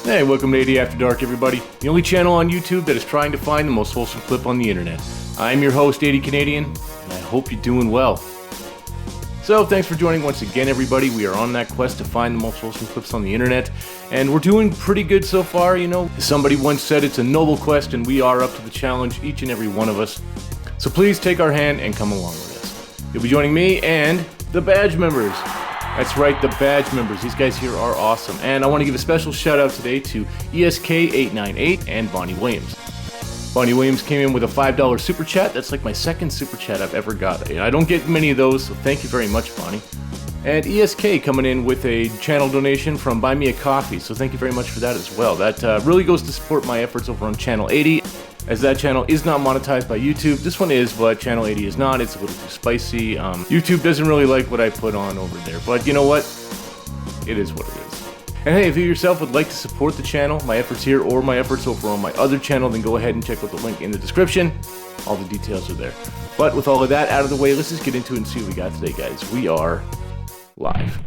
Hey, welcome to 80 After Dark, everybody. The only channel on YouTube that is trying to find the most wholesome clip on the internet. I'm your host, 80 Canadian, and I hope you're doing well. So, thanks for joining once again, everybody. We are on that quest to find the most wholesome clips on the internet, and we're doing pretty good so far, you know. Somebody once said it's a noble quest, and we are up to the challenge, each and every one of us. So please take our hand and come along with us. You'll be joining me and the badge members. That's right, the badge members. These guys here are awesome. And I want to give a special shout out today to ESK898 and Bonnie Williams. Bonnie Williams came in with a $5 super chat. That's like my second super chat I've ever got. I don't get many of those, so thank you very much, Bonnie. And ESK coming in with a channel donation from Buy Me a Coffee, so thank you very much for that as well. That really goes to support my efforts over on Channel 80, as that channel is not monetized by YouTube. This one is, but Channel 80 is not. It's a little too spicy. YouTube doesn't really like what I put on over there, but you know what? It is what it is. And hey, if you yourself would like to support the channel, my efforts here, or my efforts over on my other channel, then go ahead and check out the link in the description. All the details are there. But with all of that out of the way, let's just get into it and see what we got today, guys. We are live.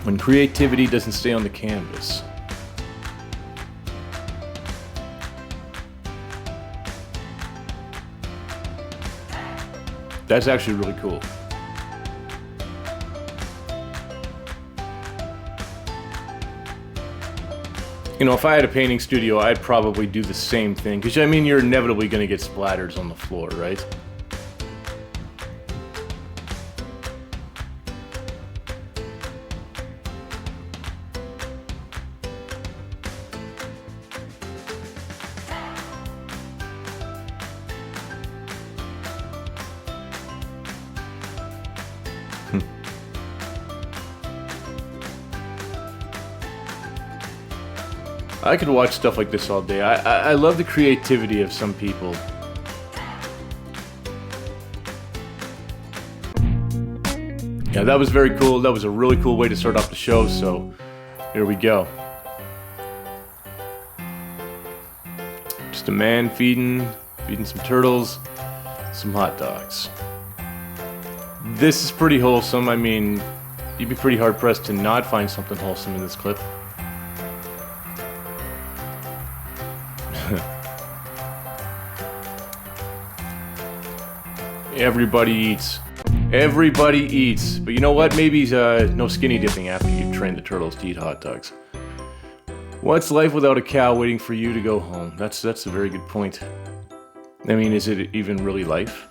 When creativity doesn't stay on the canvas. That's actually really cool. You know, if I had a painting studio, I'd probably do the same thing. Because, I mean, you're inevitably going to get splatters on the floor, right? I could watch stuff like this all day. I love the creativity of some people. Yeah, that was very cool. That was a really cool way to start off the show, so here we go. Just a man feeding some turtles, some hot dogs. This is pretty wholesome. I mean, you'd be pretty hard-pressed to not find something wholesome in this clip. Everybody eats. Everybody eats. But you know what? Maybe no skinny dipping after you train the turtles to eat hot dogs. What's life without a cow waiting for you to go home? That's a very good point. I mean, is it even really life?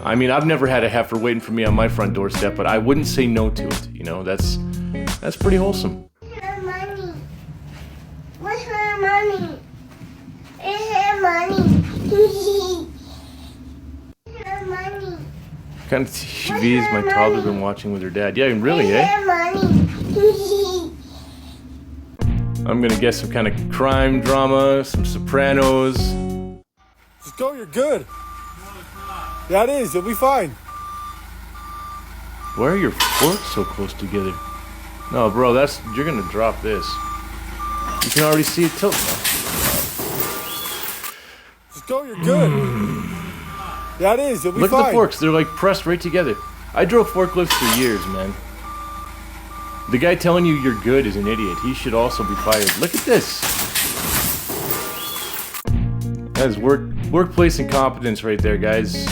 I mean, I've never had a heifer waiting for me on my front doorstep, but I wouldn't say no to it. You know, that's pretty wholesome. Her money. What's her money? It's her money. Her money. What kind of TV has my toddler been watching with her dad? Yeah, really, It's eh? her money. I'm gonna guess some kind of crime drama, some Sopranos. Just go, you're good. Yeah, it is. You'll be fine. Why are your forks so close together? No, bro, you're gonna drop this. You can already see it tilt now. Just go, you're good. Yeah, it is. You'll be Look fine. at the forks, they're like pressed right together. I drove forklifts for years, man. The guy telling you you're good is an idiot. He should also be fired. Look at this. That is workplace incompetence right there, guys.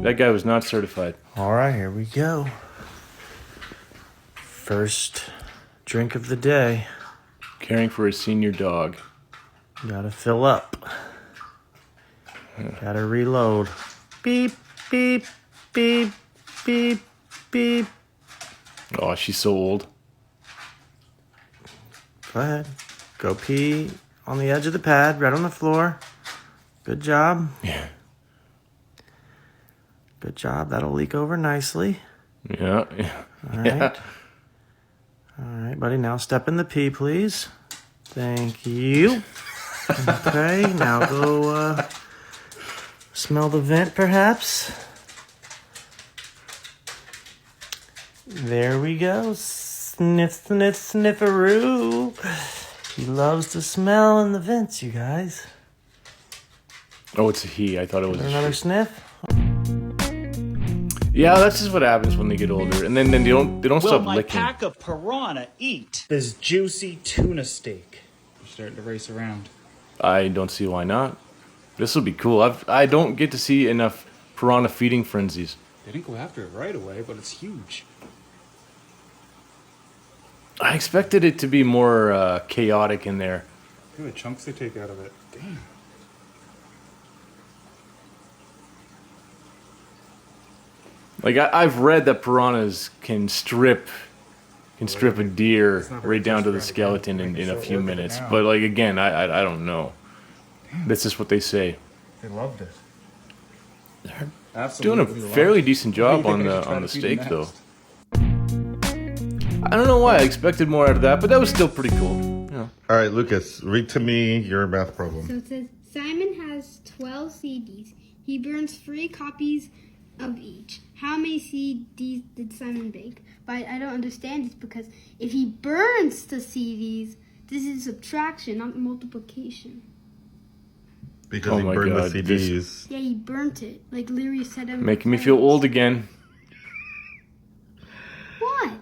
That guy was not certified. All right, here we go. First drink of the day. Caring for a senior dog. Gotta fill up. Gotta reload. Beep, beep, beep, beep, beep. Oh, she's so old. Go ahead. Go pee on the edge of the pad, right on the floor. Good job. Yeah. Good job. That'll leak over nicely. Yeah. All right. All right, buddy. Now step in the pee, please. Thank you. Okay, now go smell the vent, perhaps. There we go. Sniff, sniff, snifferoo. He loves to smell in the vents, you guys. Oh, it's a he. I thought it was a Another she. sniff? Yeah, that's just what happens when they get older, and then they don't Will stop my licking. pack of piranha eat this juicy tuna steak? We're starting to race around. I don't see why not. This will be cool. I don't get to see enough piranha feeding frenzies. They didn't go after it right away, but it's huge. I expected it to be more chaotic in there. Look at the chunks they take out of it. Damn. Like I've read that piranhas can strip a deer right down to the skeleton in a few minutes. But like again, I don't know. That's just what they say. They loved it. They're doing a fairly decent job on the steak though. I don't know why I expected more out of that, but that was still pretty cool. Yeah. All right, Lucas, read to me your math problem. So it says Simon has 12 CDs. He burns 3 copies of each. How many CDs did Simon bake? But I don't understand this because if he burns the CDs, this is subtraction, not multiplication. Because Oh he my burned God, the CDs. Yeah, he burnt it. Like Larry said. Making me feel old again. What?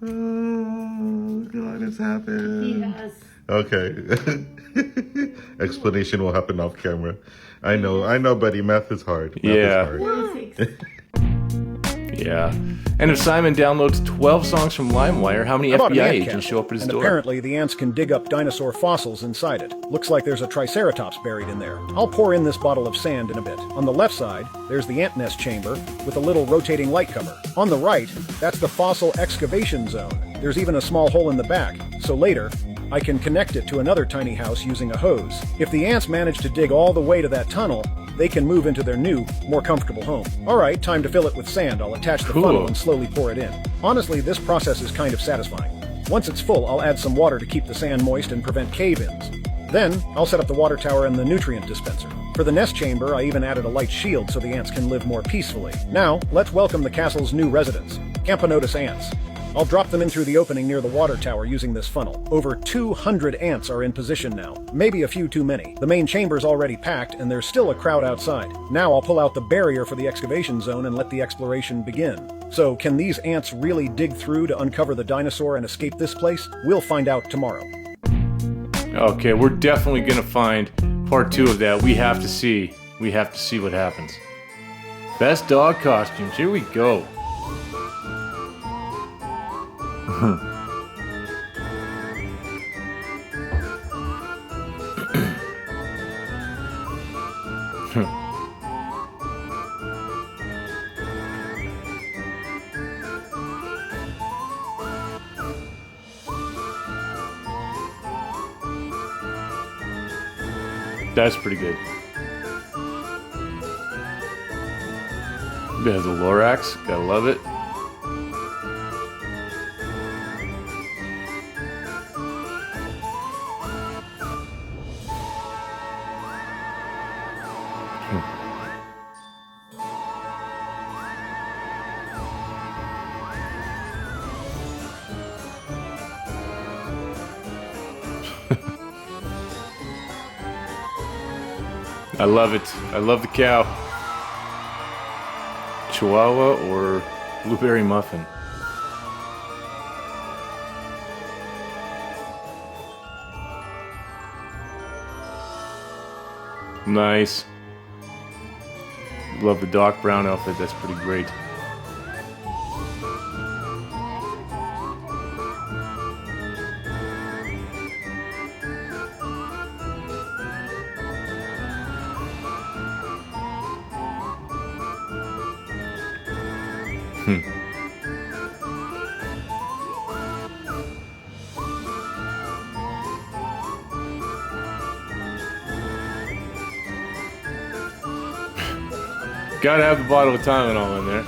Oh, God, it's happened. Yes. Okay. Explanation will happen off camera. I know, buddy. Math is hard. Math Yeah. is hard. Yeah. And if Simon downloads 12 songs from LimeWire, how many I bought an FBI ant agents castle, show up at his and door? apparently the ants can dig up dinosaur fossils inside it. Looks like there's a triceratops buried in there. I'll pour in this bottle of sand in a bit. On the left side, there's the ant nest chamber with a little rotating light cover. On the right, that's the fossil excavation zone. There's even a small hole in the back, so later, I can connect it to another tiny house using a hose. If the ants manage to dig all the way to that tunnel, they can move into their new, more comfortable home. Alright, time to fill it with sand. I'll attach the funnel and slowly pour it in. Honestly, this process is kind of satisfying. Once it's full, I'll add some water to keep the sand moist and prevent cave-ins. Then, I'll set up the water tower and the nutrient dispenser. For the nest chamber, I even added a light shield so the ants can live more peacefully. Now, let's welcome the castle's new residents, Camponotus ants. I'll drop them in through the opening near the water tower using this funnel. Over 200 ants are in position now. Maybe a few too many. The main chamber's already packed, and there's still a crowd outside. Now I'll pull out the barrier for the excavation zone and let the exploration begin. So, can these ants really dig through to uncover the dinosaur and escape this place? We'll find out tomorrow. Okay, we're definitely gonna find part 2 of that. We have to see. We have to see what happens. Best dog costumes. Here we go. That's pretty good. It has a Lorax. Gotta love it. I love it. I love the cow. Chihuahua or blueberry muffin? Nice. Love the Doc Brown outfit. That's pretty great. Gotta have the bottle of Tylenol in there.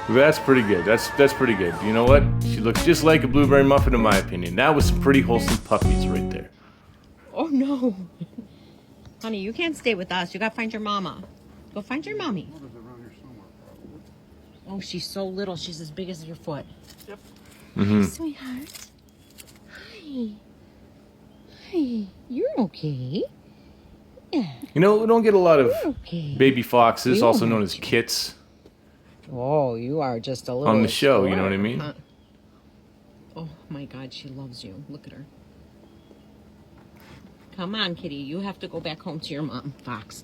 That's pretty good. That's pretty good. You know what? She looks just like a blueberry muffin in my opinion. That was some pretty wholesome puppies right there. Oh no. Honey, you can't stay with us. You gotta find your mama. Go find your mommy. Oh, she's so little. She's as big as your foot. Yep. Mm-hmm. Hi, sweetheart. Hi. Hi. You're okay. Yeah. You know, we don't get a lot of Okay. baby foxes, We also won't known hurt as you. kits, Oh, you are just a little on the show, you know what I explorer, mean? huh? Oh my God, she loves you. Look at her. Come on, kitty. You have to go back home to your mom, Fox.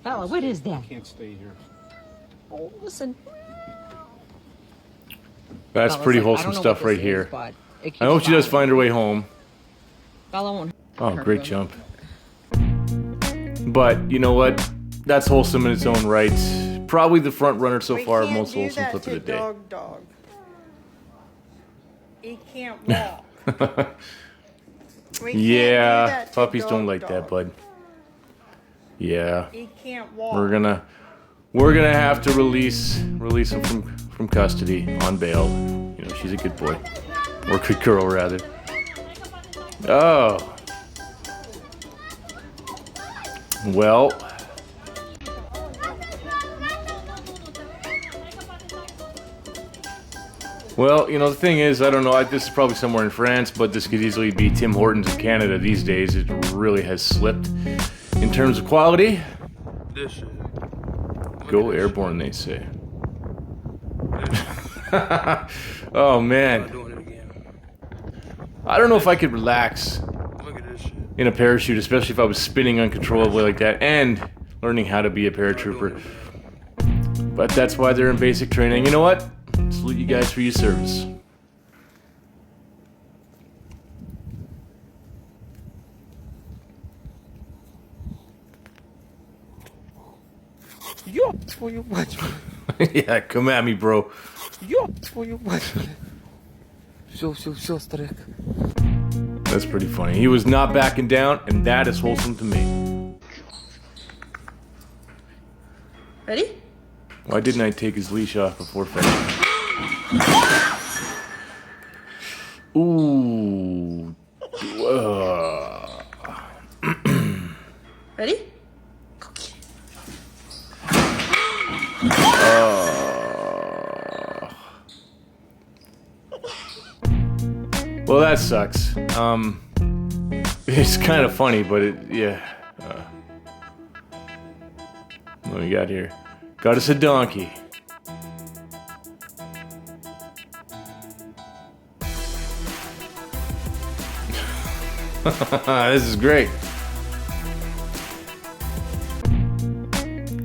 Bella, what is that? Can't stay here. Oh, listen. That's Bella's pretty like, I don't wholesome know stuff what right this here. is, but it I hope keeps she does bothering find her way home. Bella won't Oh, hurt great you. jump. But, you know what? That's wholesome in its own right. Probably the front runner so far of most wholesome clip of the day. Dog. He can't walk. We can't do Yeah, that to puppies don't dog, like that, dog. bud. Yeah, He can't walk. we're gonna have to release him from custody on bail. You know, she's a good boy, or good girl rather. Oh, well. Well, you know, the thing is, I don't know, this is probably somewhere in France, but this could easily be Tim Hortons of Canada these days. It really has slipped in terms of quality. This shit. Go airborne, they say. Oh, man. Doing it again. I don't know if I could relax Look at this shit. in a parachute, especially if I was spinning uncontrollably like that and learning how to be a paratrooper. But that's why they're in basic training. You know what? Salute you guys for your service. Yo, for you watch me. Yeah, come at me, bro. Yo, for you watch me. Все, старик. That's pretty funny. He was not backing down, and that is wholesome to me. Ready? Why didn't I take his leash off before finishing? Ooh. Ready? Well, that sucks. It's kind of funny, but yeah. What we got here? Got us a donkey. This is great.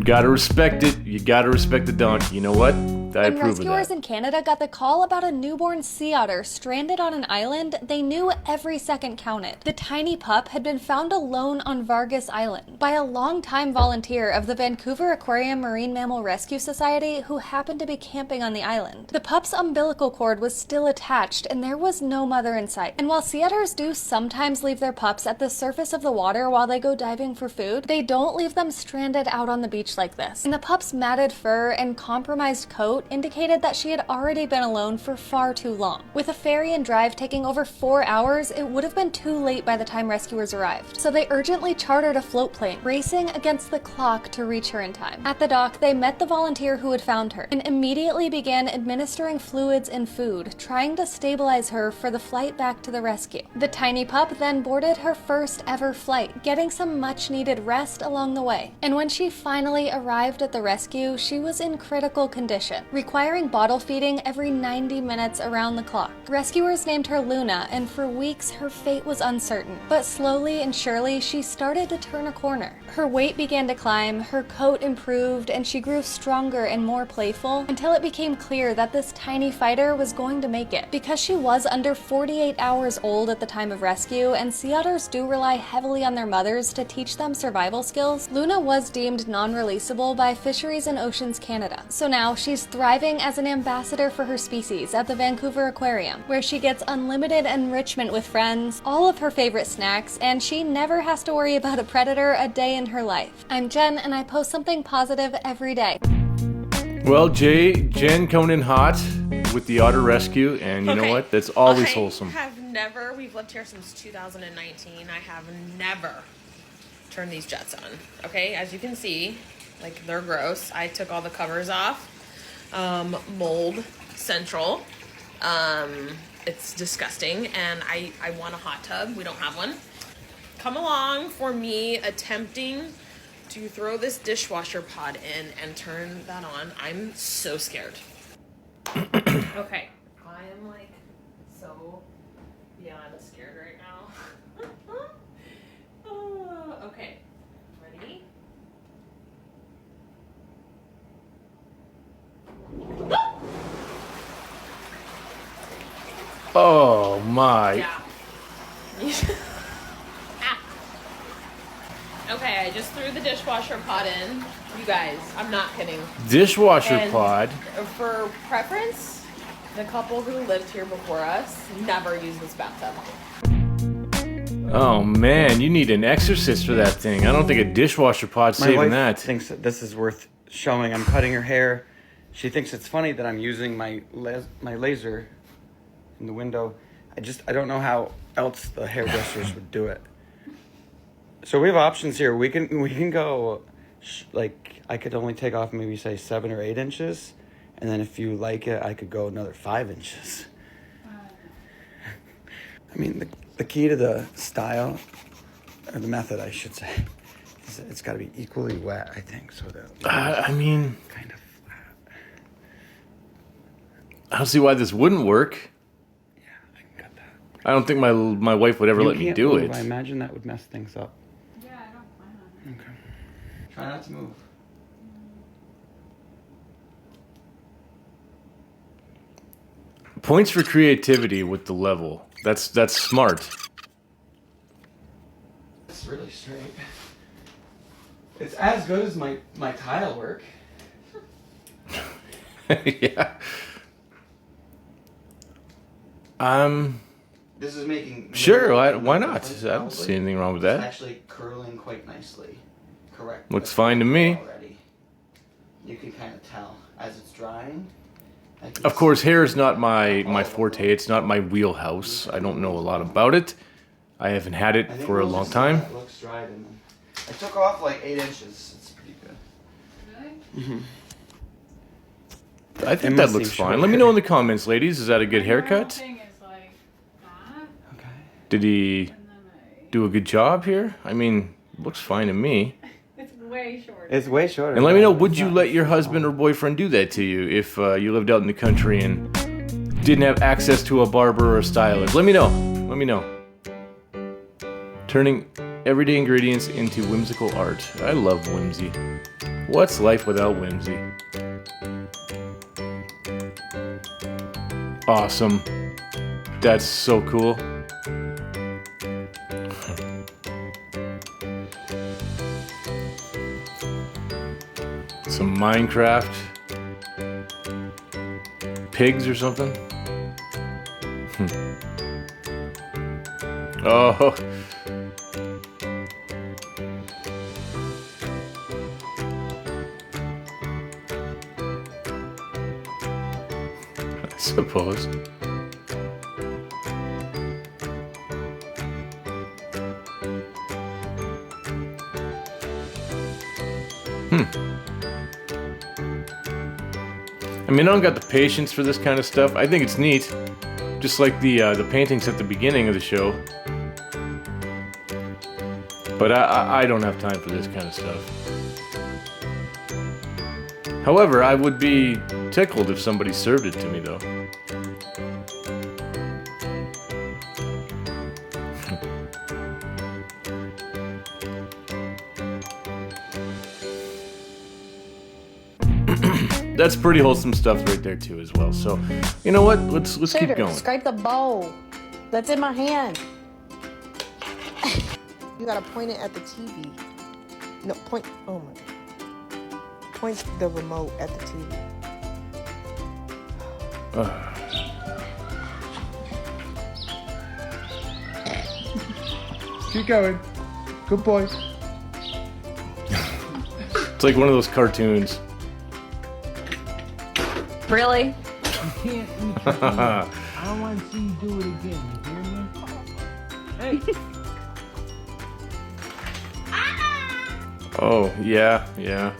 Gotta respect it. You gotta respect the donkey. You know what? I When approve of rescuers that. in Canada got the call about a newborn sea otter stranded on an island, they knew every second counted. The tiny pup had been found alone on Vargas Island by a longtime volunteer of the Vancouver Aquarium Marine Mammal Rescue Society who happened to be camping on the island. The pup's umbilical cord was still attached and there was no mother in sight. And while sea otters do sometimes leave their pups at the surface of the water while they go diving for food, they don't leave them stranded out on the beach like this. And the pup's matted fur and compromised coat indicated that she had already been alone for far too long. With a ferry and drive taking over 4 hours, it would have been too late by the time rescuers arrived. So they urgently chartered a float plane, racing against the clock to reach her in time. At the dock, they met the volunteer who had found her and immediately began administering fluids and food, trying to stabilize her for the flight back to the rescue. The tiny pup then boarded her first ever flight, getting some much needed rest along the way. And when she finally arrived at the rescue, she was in critical condition, requiring bottle feeding every 90 minutes around the clock. Rescuers named her Luna, and for weeks her fate was uncertain. But slowly and surely, she started to turn a corner. Her weight began to climb, her coat improved, and she grew stronger and more playful until it became clear that this tiny fighter was going to make it. Because she was under 48 hours old at the time of rescue, and sea otters do rely heavily on their mothers to teach them survival skills, Luna was deemed non-releasable by Fisheries and Oceans Canada. So now she's thriving as an ambassador for her species at the Vancouver Aquarium, where she gets unlimited enrichment with friends, all of her favorite snacks, and she never has to worry about a predator a day in her life. I'm Jen, and I post something positive every day. Well, Jen coming in hot with the otter rescue, and you know what? That's always wholesome. We've lived here since 2019. I have never turned these jets on. Okay, as you can see, like, they're gross. I took all the covers off. mold central. It's disgusting, and I want a hot tub. We don't have one. Come along for me attempting to throw this dishwasher pod in and turn that on. I'm so scared. Okay. I am like so beyond scared right now. Okay. Ready? Oh my. Yeah. Ah. Okay, I just threw the dishwasher pod in. You guys, I'm not kidding. Dishwasher And pod? For preference, the couple who lived here before us never used this bathtub. Oh man, you need an exorcist for that thing. I don't think a dishwasher pod's My saving wife that. thinks that this is worth showing. I'm cutting her hair. She thinks it's funny that I'm using my laser in the window. I don't know how else the hairdressers would do it. So we have options here. We can go, like, I could only take off maybe say 7 or 8 inches, and then if you like it, I could go another 5 inches. I mean, the key to the style, or the method, I should say, is it's got to be equally wet, I think, so that. I mean, kind of flat. I don't see why this wouldn't work. Yeah, I can cut that. I don't think my wife would ever You let me can't do move. it. I imagine that would mess things up. Yeah, I don't plan on it. Okay. Try not to move. Points for creativity with the level. That's smart. It's really straight. It's as good as my tile work. Yeah. This is making. Sure, why not? I don't see anything wrong with It's that. actually curling quite nicely. Correct. Looks fine to me. Already. You can kind of tell as it's drying. Of course, hair is not my forte. It's not my wheelhouse. I don't know a lot about it. I haven't had it for a long time. It looks dried and then I took off like 8 inches. It's pretty good. Really? I think It that must looks seem fine. short. Let me know in the comments, ladies. Is that a good My normal haircut? thing is like that, Okay. Did he and then do a good job here? I mean, looks fine to me. it's way shorter. It's way shorter. And let me know, It's would you not- let your husband or boyfriend do that to you if you lived out in the country and didn't have access to a barber or a stylist? Let me know. Let me know. Turning everyday ingredients into whimsical art. I love whimsy. What's life without whimsy? Awesome. That's so cool. Some Minecraft pigs or something. Oh. I suppose. I mean, I don't got the patience for this kind of stuff. I think it's neat. Just like the paintings at the beginning of the show. But I don't have time for this kind of stuff. However, I would be tickled if somebody served it to me, though. That's pretty wholesome stuff right there too, as well. So, you know what? Let's keep going. Scrape the bowl. That's in my hand. You gotta point it at the TV. No, point. Oh my God. Point the remote at the TV. Keep going. Good boy. It's like one of those cartoons. Really? I don't want to see you do it again. You hear me? Hey. Oh, yeah, yeah.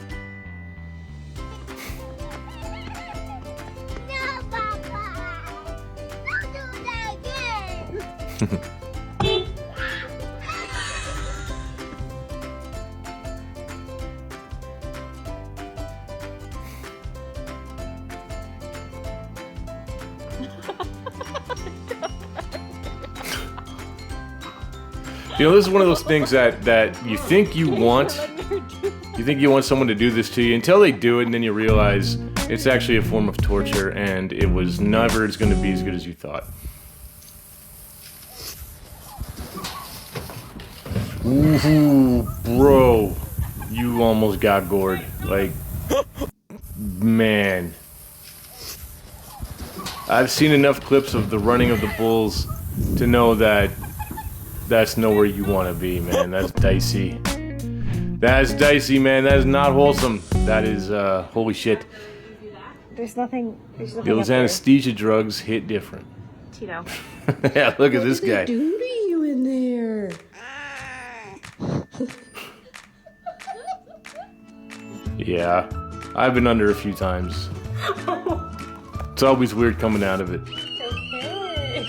You know, this is one of those things that you think you want. You think you want someone to do this to you until they do it, and then you realize it's actually a form of torture, and it was never going to be as good as you thought. Ooh, bro, you almost got gored. Like, man. I've seen enough clips of the running of the bulls to know that that's nowhere you want to be, man. That's dicey. That's dicey, man. That is not wholesome. That is, holy shit. There's nothing Those anesthesia drugs hit different. Tito. Yeah, look at this What guy. did they do to you in there? Yeah, I've been under a few times. It's always weird coming out of it. Okay.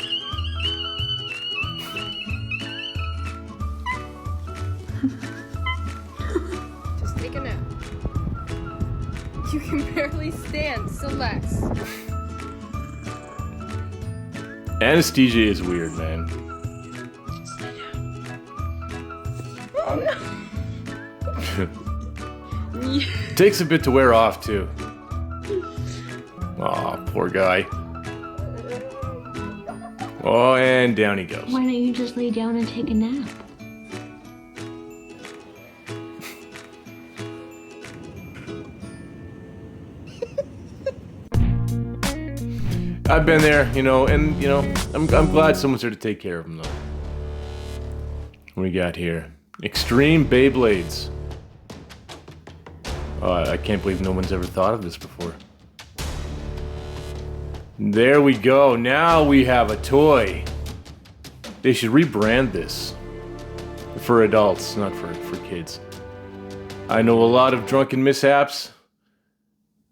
Just take a nap. You can barely stand, so let's. Anesthesia is weird, man. Oh no. Takes a bit to wear off, too. Aw, poor guy. Oh, and down he goes. Why don't you just lay down and take a nap? I've been there, you know, and, you know, I'm glad someone's here to take care of him, though. What do we got here? Extreme Beyblades. Oh, I can't believe no one's ever thought of this before. There we go. Now we have a toy. They should rebrand this. For adults, not for kids. I know a lot of drunken mishaps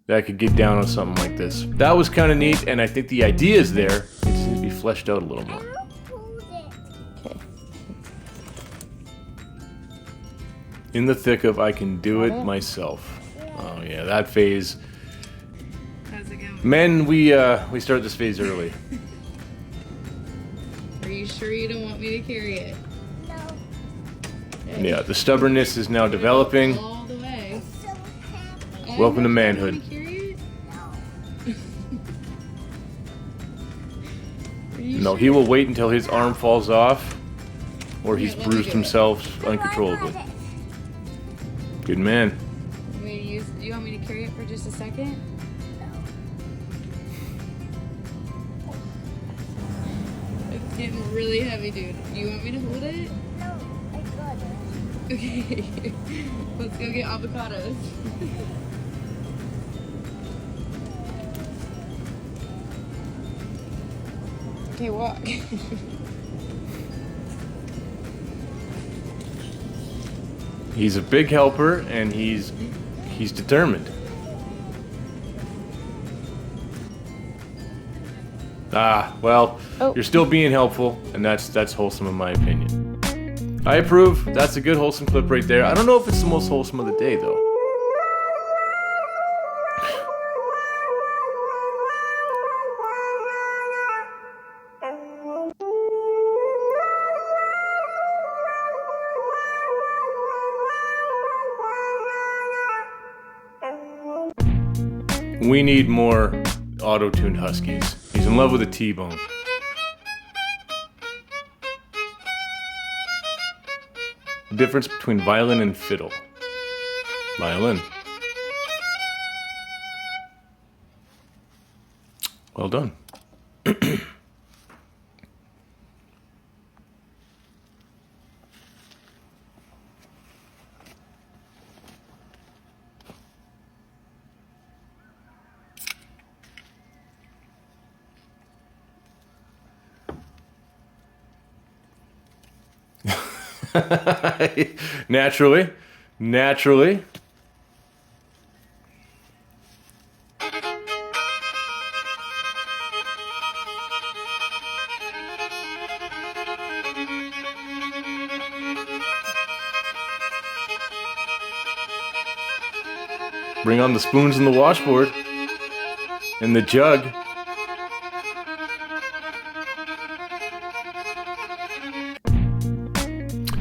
that could get down on something like this. That was kind of neat, and I think the idea is there. It just needs to be fleshed out a little more. Okay. In the thick of I can do it myself. Oh yeah, that phase. How's it going? Men, we start this phase early. Are you sure you don't want me to carry it? Yeah, the stubbornness is now developing. All the way. Welcome to manhood. No, he will wait until his arm falls off, or he's bruised himself uncontrollably. Good man. Do you want me to carry it for just a second? It's getting really heavy, dude. You want me to hold it? No, I got it. Okay. Let's go get avocados. Okay, walk. He's a big helper, and he's determined. Ah, well, you're still being helpful, and that's wholesome in my opinion. I approve. That's a good wholesome clip right there. I don't know if it's the most wholesome of the day, though. We need more auto-tuned huskies. He's in love with a T-bone. The difference between violin and fiddle. Violin. Well done. Naturally. bring on the spoons and the washboard. And the jug.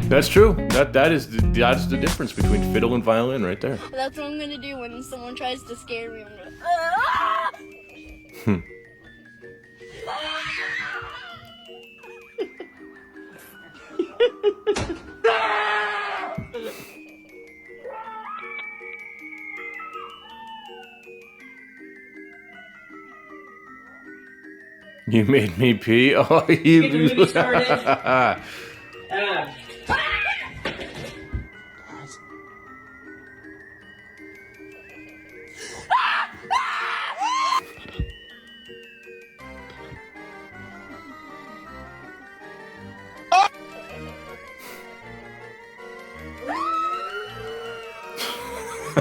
That's true. That's the difference between fiddle and violin right there. That's what I'm gonna do when someone tries to scare me. I'm gonna. You made me pee? Oh, you started.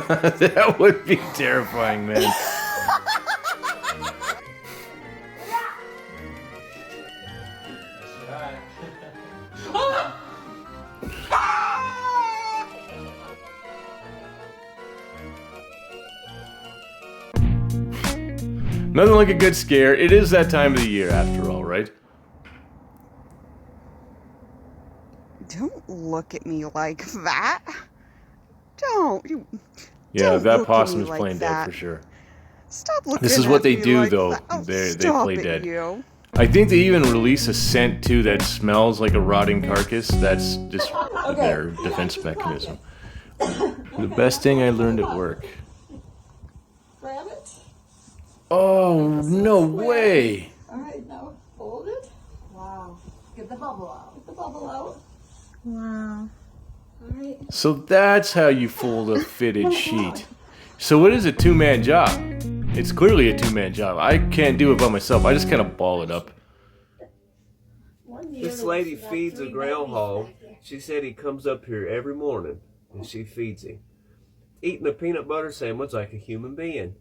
That would be terrifying, man. Nothing like a good scare. It is that time of the year, after all, right? Don't look at me like that. Don't. Yeah, don't that look possum at is me playing like dead that. for sure. Stop looking This is at what they me do, like though. that. Oh, They stop play it, dead. You. I think they even release a scent too that smells like a rotting carcass. That's just their defense mechanism. The best thing I learned at work. Grab it. Oh, no way! Alright, now fold it. Wow. Get the bubble out. Get the bubble out. Wow. Alright. So that's how you fold a fitted sheet. So it is a two-man job. It's clearly a two-man job. I can't do it by myself. I just kind of ball it up. This lady feeds a groundhog. She said he comes up here every morning and she feeds him. Eating a peanut butter sandwich like a human being.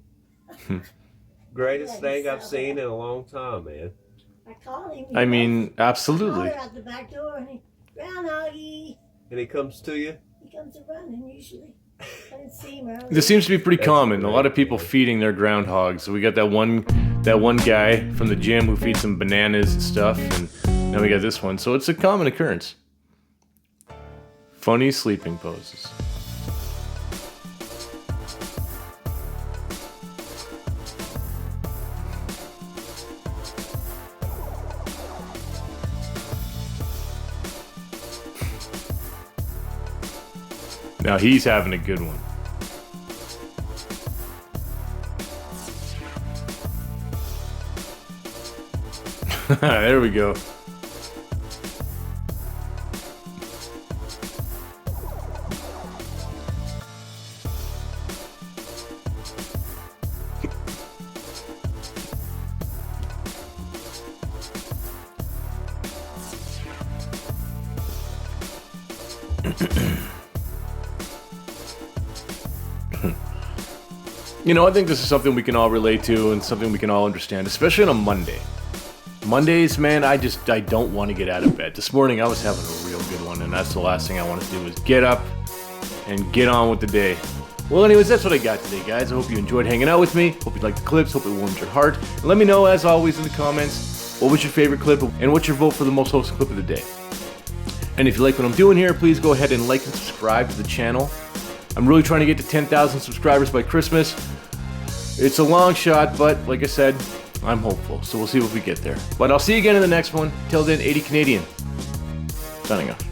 Greatest thing I've seen in a long time, man. I called him. I mean, absolutely. I called out the back door and he, Groundhoggy. And he comes to you? He comes running usually. I didn't see him earlier. This seems to be pretty common. A lot of people feeding their groundhogs. We got that one guy from the gym who feeds them bananas and stuff, and now we got this one. So it's a common occurrence. Funny sleeping poses. Now he's having a good one. There we go. You know, I think this is something we can all relate to and something we can all understand, especially on a Monday. Mondays, man, I don't want to get out of bed. This morning I was having a real good one, and that's the last thing I want to do is get up and get on with the day. Well, anyways, that's what I got today, guys. I hope you enjoyed hanging out with me. Hope you liked the clips. Hope it warmed your heart. And let me know, as always, in the comments, what was your favorite clip and what's your vote for the most wholesome clip of the day. And if you like what I'm doing here, please go ahead and like and subscribe to the channel. I'm really trying to get to 10,000 subscribers by Christmas. It's a long shot, but like I said, I'm hopeful. So we'll see if we get there. But I'll see you again in the next one. Till then, 80 Canadian. Signing off.